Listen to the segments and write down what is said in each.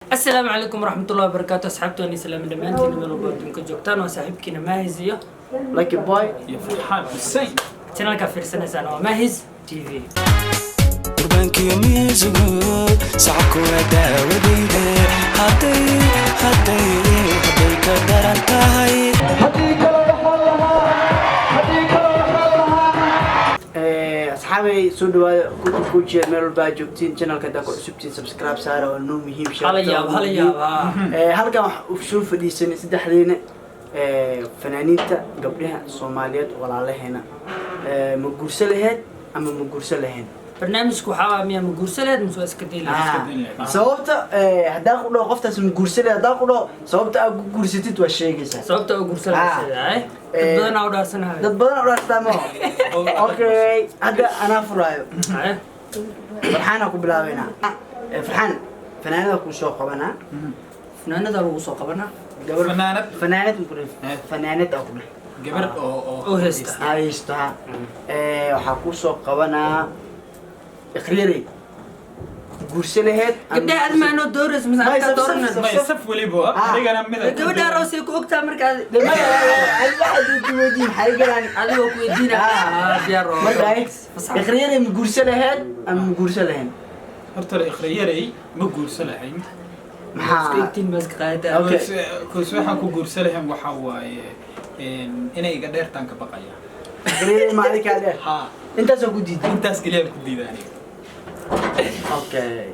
السلام عليكم ورحمة الله وبركاته أصحابتي وأنا سلام دمانتين من البودين كجوكتان وصاحبكينا ماهز يو لايك باي يا فرحان حسين channel كافير سنة سنة وماهز تي في قربانك يا ميزوك سعكو داودينه هدي كدرنتهاي أصحابي سودوا كوتشي ميرل باجوكتين channel كذا كعسبتين سبسكرايب سارة وإنه مهم شيء هلا يا هل كان وشوف دي سنة سدحدينا فنانينتا قبلها صوماليات ولا على هنا مقرصة لهاد أما مقرصة لهن برنامجك وحاوا ميا مقرسلة مسوا اسكتيل sababta hadaa ku dhaw qoftaas ma guursanay hadaa ku dhaw sababta aad ku guursatid waa sheegaysaa sababta ugu gursala ay dad badan oo dhaarsanahay dad badan oo dhaartamo okay hadda anaa furaayo ay farxaan ku bilaabaynaa farxaan fanaanada ku soo qabanaa fanaanada lagu soo qabanaa gabar فنانة fanaanad ku dhif fanaanad oo ku dhif قبل oo heesta haysta waxa ku soo qabanaa ikhriiri guursanaheed gabdhaha aad ma anoo dooras mas'aalaha dooranayso ما يصف ولي بوا أنا من gabadha aroosay ku ogtaa markaa adigoo ku weydiina diyaar oo ikhriiri ma guursanaheed ama ma guursan lahayn هرت الإخريري مقول سلحين iska maxaa igtiin baaska qaadata Okay. كويس واحد كقول سلحين وحواي إن يقدر تانك بقايا ikhriiri ma adika dheer ها intaasoo ku diiday أنت أسكلي كدي ذاني okay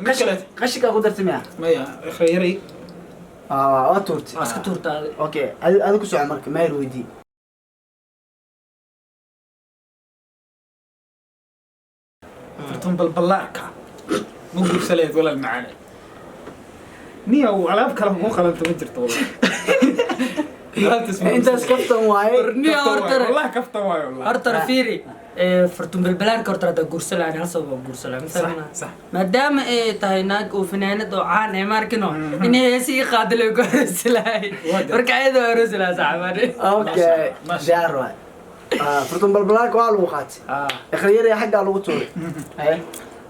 مشكلة qashinkaa ku dartay miya ما يا إخريري waa tuurtay waa iska tuurtaa okay adiga ku soco marka meer weydii فرتون بالبلاركا مقول سلحين ولا المعاني نيا وعلاب كلام مو خلنا تمجرت والله لا تسمع intaas kaftan waaye niya hortare والله كفتا واي والله hortare fiiri fartun balbalaarka hortare hada guursalaan hal sabab oo guursalaan صح صح maadaama ay tahay naag oo fanaanad oo caan ah markino inay heesii qaadale ku horsalay marka ayadoo horsalay saxabani okay diyaar waay furtun balbalaarka waa lagu qaatay ikhriiri xaggaa lagu tuuray haye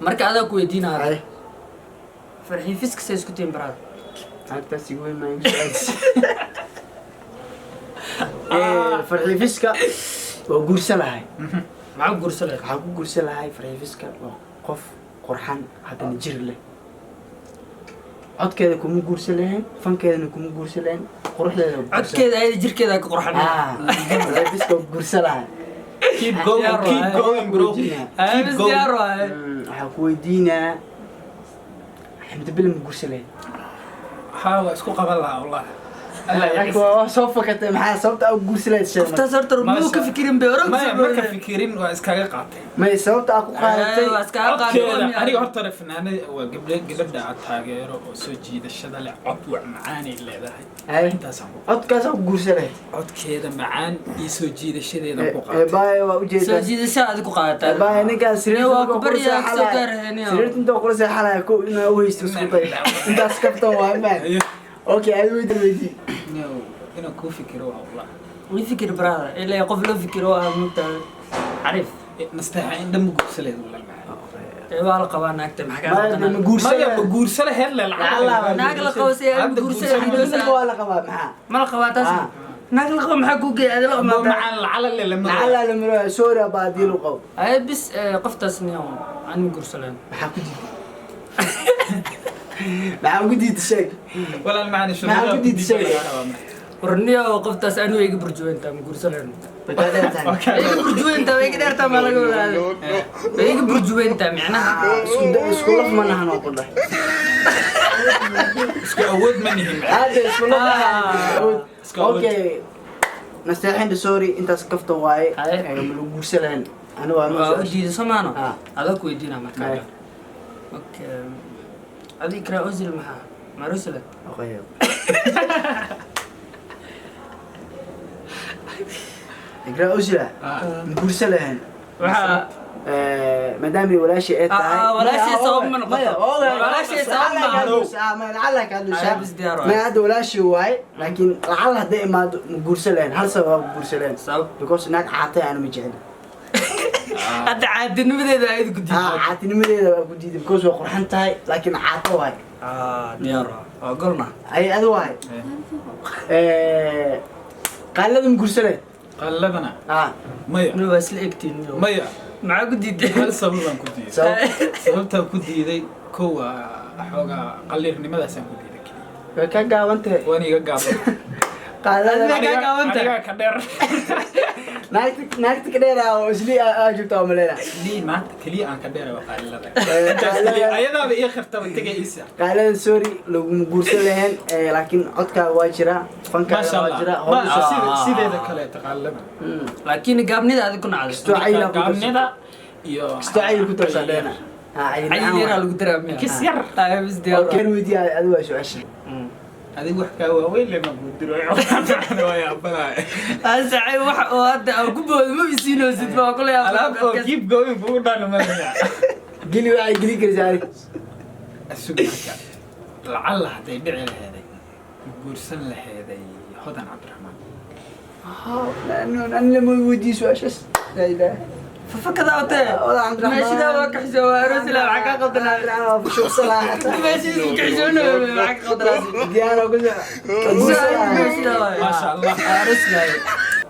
marka adaa ku weydiinaa haye farxii fiska say isku tiin baraad halkaas igu weyn maayo farxiifiska waa guursan lahay maxaa guursalay waxaa ku guursan lahay farxiifiska waa qof qurxan haddana jir leh codkeeda kuma guursan lahayn fankeedana kuma guursan lahayn quruxdeeda codkeeda ayada jirkeeda ka qurxan farxiifiska waa guursan lahay keep going bro bis diyaar waay waxaa ku weydiinaa xamdi bile ma guursan lahayn ها اسكو قبل والله waa soo fakatay maxaa sababta aad guursan lahayd sheeg qoftaas horta muu ka fikirin bay oran ما كفكرين واسكاغا قاطي may sababta aad ku qaadatay waa iska qaadeen aniga horta fanaanada waa gabadha aad taageero oo soo jiidashada leh cod wax macaan ay leedahay haye intaas aan codkaas aad ku guursan lahayd codkeeda macaan iyo soo jiidashadeeda ku ee baay waa soo ujeedaa jiidasho aad ku qaadataa baay ninkaas sariirta waa ku baryaa soo gaarayeen sariirta inta kula seexanaya ko inaa u haysto isku day intaas kaftan waa maan okay ay weydii inaan ku fikiro wallah wii fikir baraada ilaa qof loo fikiro aad mugta arif nastaha in dam guursaleed wala macaan waa la qabaa naagta maxaa ma ka ma guursada ma guursale heer le naag la qabo si ay guursadaan guursada waa la qabaa maxaa ma la qabaa taas naag la qabo maxaa ku geeyay la ma qabaa macaan lacala le lama lacala la maro sooria baadil qabo ay bis qoftaas niyo aan guursalaan maxaa ku diiday maxaa ku diiday sheeg wala macaan shuu maxaa ku diiday sheeg warniyo qoftaas aan weeyga burjuweynta ma guursalaan badaadan weeyga burjuweynta weeyga dheerta ma laga walaalo weeyga burjuweynta macnaha isku laf ma nahan oo qodhay isku awood ma nihin hada isku laf okay nastaxin sorry intaas kaftan waaye ma lagu guursan ana waa waa u diiday Soomaano Ah. adaa ku weydiinaa markaa Aye. okay adii kara usil maxaa marusala okay igra usila ma guursan lahayn waxa مدامي ولا شيء ولا شيء صوب من قطع ولا شيء صوب ما لعلك هذا بس ديار ما هذا ولا شيء واي لكن لعل دائما مقرسلين هل سبب مقرسلين صوب because هناك عاطي أنا مجهد hadda caadinimadeeda aad ku diiday caatinimadeeda waa ku diiday because waa qurxan tahay laakiin caato waay diyaar waa golna ay adu waay qaalada ma guursaneed qalladana maya no waa isla egtiin maya maxaa ku diiday hal sababaan ku diiday sababtaan ku diiday kow xoogaa qalliirnimadaasaan ku diiday keliya way ka gaabantay waan iga gaaban qaalada aniga ka dheer naagta ka dheeraa oo isli aa joogta oo maleena lii maanta keliya aan ka dheeray waa qaalilada ayadaaba ii khirtaba tegay isa qaalada sorry laguma guursan lahayn laakiin codkaaga waa jira fankaaga waa jira sideeda kale taqaalada laakiin gaabnida aad ku nacday gaabnida iyo istacayl ku tarsadheena ayira lagu daraa kis yar bis diyaar keen weydiya adigu waa su'aasha adigu wax ka waaweyn lama guudiro waa yaabanaay asacay wax oo hadda aan ku boodo ma isiinoosid baa kule alaab oo keep going buu dhan ma geli waa geli karsaari asugmarka lacalla haday dhici laheeday guursan laheeday hodan cabdiraxmaan أنا لما ودي سوى شس لا إله فكذا أوتي ماشي ده ما كحجة وارسل معك قدنا شو صلاة ماشي كحجونه معك قدنا ديانا قلنا ما شاء الله أرسل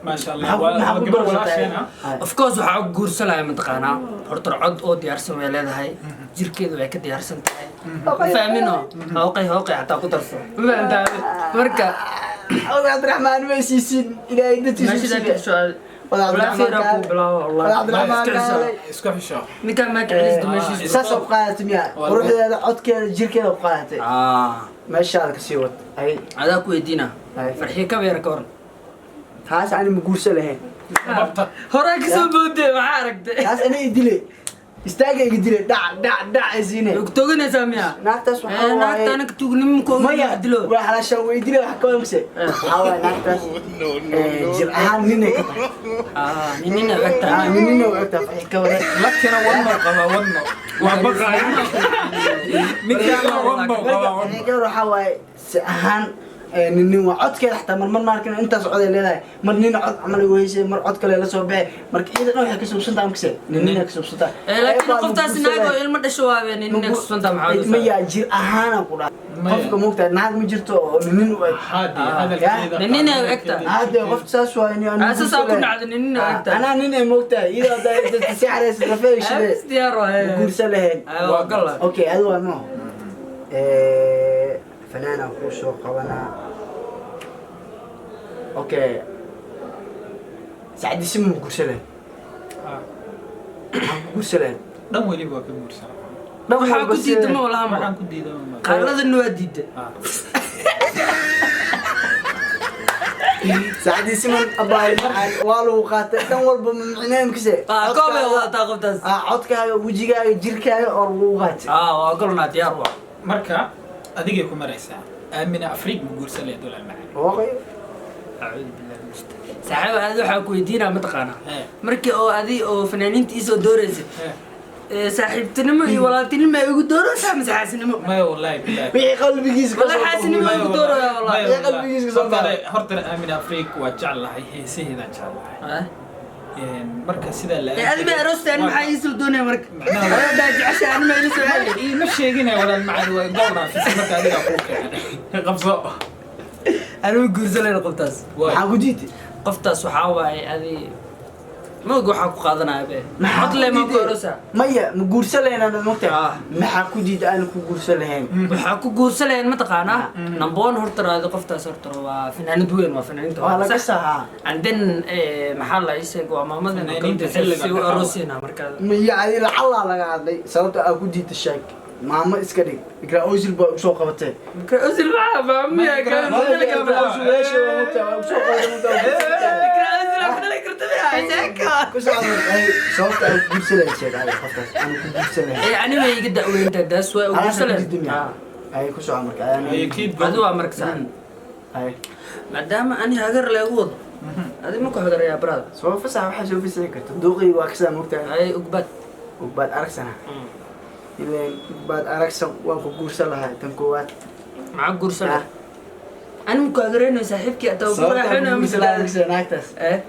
ما شاء الله وقبل ولا شيء of course waxaa ugu guursanaya mataqaanaa horta cod oo diyaarsan way leedahay jirkeedu way ka diyaarsan tahay faamino hooqay hataa ku darso marka عبد الرحمن ما يسيسين إلى إدتي ماشي ذاك السؤال ولا في رابو بلا والله عبد الرحمن اسكو حشو نكا ما كعليز ماشي ساسا بقالت مياه وروح هذا عد كذا جير كذا بقالت ماشي هذا كسيوت أي هذا كويدينا فرحي كبير كورن هاس أنا مقوسة لهين هراك سبودة معارك هاس أنا يدلي استاجي يدلي دع زينة تقولنا سامية ناقتص وحاول ناقتص أنا كتقولني مكون ما يدلو وحلا شو يدلي وحكوا يمسي حاول ناقتص جرحان نينك نيننا وقتها نيننا وقتها حكوا لكن ونو قبا ونو وبقى نكالا ونو قبا أنا كده حاول سهان نين وعد كده حتى مر ماركن أنت سعودي ليه مر نين عد عمل ويسي مر عد كله لسه بيه مر كده نوع كسب سنتا مكسر نين كسب سنتا لكن قفت سناقو إلما دشوا نين كسب سنتا معود ما يجير أهانا كلا قفت موقت ناق مجرته نين هذا نين أكتر هذا قفت ساسوا أنا أساس أكون على نين أكتر أنا نين موقت إذا ده سعر الرفيع شيء دياره كورس لهن والله أوكي هذا ما فنانة وشو قوانا اوكي سعد اسمه بقرسلين بقرسلين دم ولي بقى بقرسلين waxaa ku diiday ma walaha waxaan ku diiday ma qaaladana waa diiday سعد اسمه اباي والو قاتل دن walba macneen kise koobay wadataa qoftaas codkaaga wajigaaga jirkaaga oo lagu qaatay waa golna diyaar waa marka adigay ku maraysaa aamina afriig ma guursan leeyahay dowlad macaan waqay أعوذ بالله من الشيطان صاحب هذا waxaa ku weydiinaa mataqaana markii oo adi oo fanaaniinta isoo dooreysay saaxiibtinimo iyo walaaltinimo ay ugu dooraysaa masaxaasinimo ma wallahi billahi wixii qalbigiisa ka soo xaasinimo ugu dooraya wallahi wixii qalbigiisa ka soo baxay horta aamina afriig waa jeclahay heesaheeda jeclahay marka sida la adi ma arostaan maxaa ii soo doonaya marka ana daa jecesha ani ma ila soo aadi ma sheeginay walaal macaan waa gowra fi marka adiga ku keenay qabso anigu guursanayna qoftaas maxaa ku diiday qoftaas waxaa waaye adi موج وحاك قادنا به حط لي ما كورسا مايا مقرسلين أنا مقطع محاكو ديد أنا كقرسلين محاكو قرسلين ما تقانا نبون هرتر هذا قفتا سرتر وفنان دوين وفنانين ولا قصها عندنا محل يسق ومامد كنت تحلي وأروسينا مركز يعني لعل على قاعد صرت أكو ديد الشاك ماما إسكري إقرأ أوزل بسوق قبته إقرأ أوزل معه مامي كان إقرأ أوزل إيش بسوق صوت قرسلين شيء هذا خلاص أنا قرسلين يعني ما يقدر وين تدرس وقرسلين هاي كوسو عمرك أنا أكيد هذا عمرك سان هاي ما دام أنا هاجر لأود هذا ما كهجر يا براد سوى فسح وحش في سكة دوقي وأكسا مقطع هاي أقبل وبعد أركسنا إذا بعد أركسنا وأنكو قرسلها تنكوات معك قرسلة أنا مكهجرين وسحبك أتوقع حنا مثل أركسنا ناكتس إيه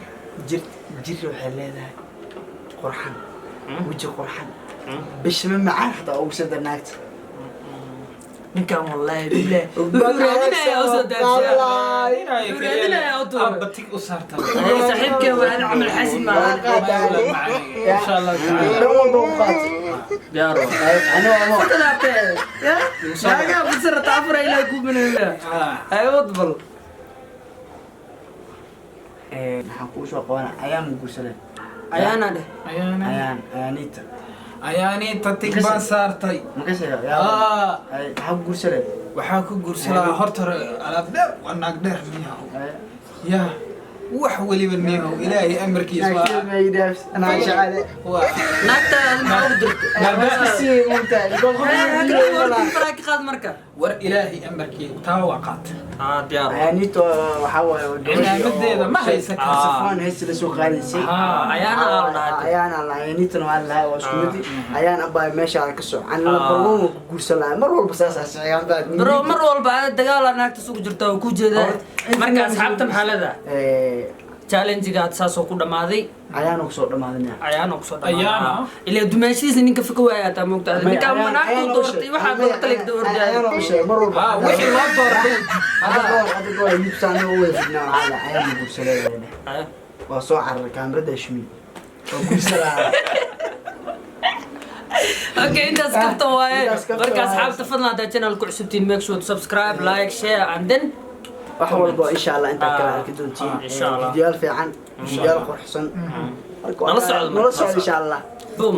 جير وحلينا qurxan weji qurxan bishma macaan xataa ugu soo darnaagta ninkan wallahi billah raadinaya oo soo daadsan raadinaya oo door batig u saarta saaxiibkay waa camal xasin ma insha Allah diyaaro أنا ما talaate ya shaga bisar taafur ila ku banayna ay wadbal waxaan kuu soo qabanaa ayaan guursaday ayana dheh ayaaniita ayaaniita tig baan saartay ma ka sheega waxaan ku guursaday waxaa ku guursadaa horta alaab dheer waa naag dheer niyahow ya wax weliba niyahow ilaahay amarkiisa أنا شغالة naagta ma u dirto faraak qaad marka war ilaahay amarkiisa taa waa qaat diyaaro ayaaniita waxaa waaye cimaamadeeda ma haysa karsa safaan heesta la soo qaadaysay ayana aan dhahay ayaan alla ayaaniitana waa lahay waa isku mid ayaan abaa meesha ka soo aan la barwaan ku guursan lahay mar walba saas aan bro mar walba aad dagaal naagta sugu jirta oo ku jeedaa marka asxaabta maxalada challenge-ga saasoo ku dhamaaday ayaana ku soo dhamaaday ayaana ku soo dhamaaday ilaa dumaashiisa ninka fika waaya ta moogtaa ninka manaaqo doortay waxa doortay lag doortay ayaana ku sheeg mar walba wixii loo doortay hadda goor yibsaan oo way fidnaa waxaa ayaan guursaday waa soo carray kaamirada shmi oo guursadaa okay intaas kabta waaye marka asxaabta fadlan hadda channel ku cusubtiin make sure to subscribe like share and then wax walba insha Allah inta kala arki doontiin fiidiyaal fiican fiidiyaal qurxsan nala socdo insha Allah boom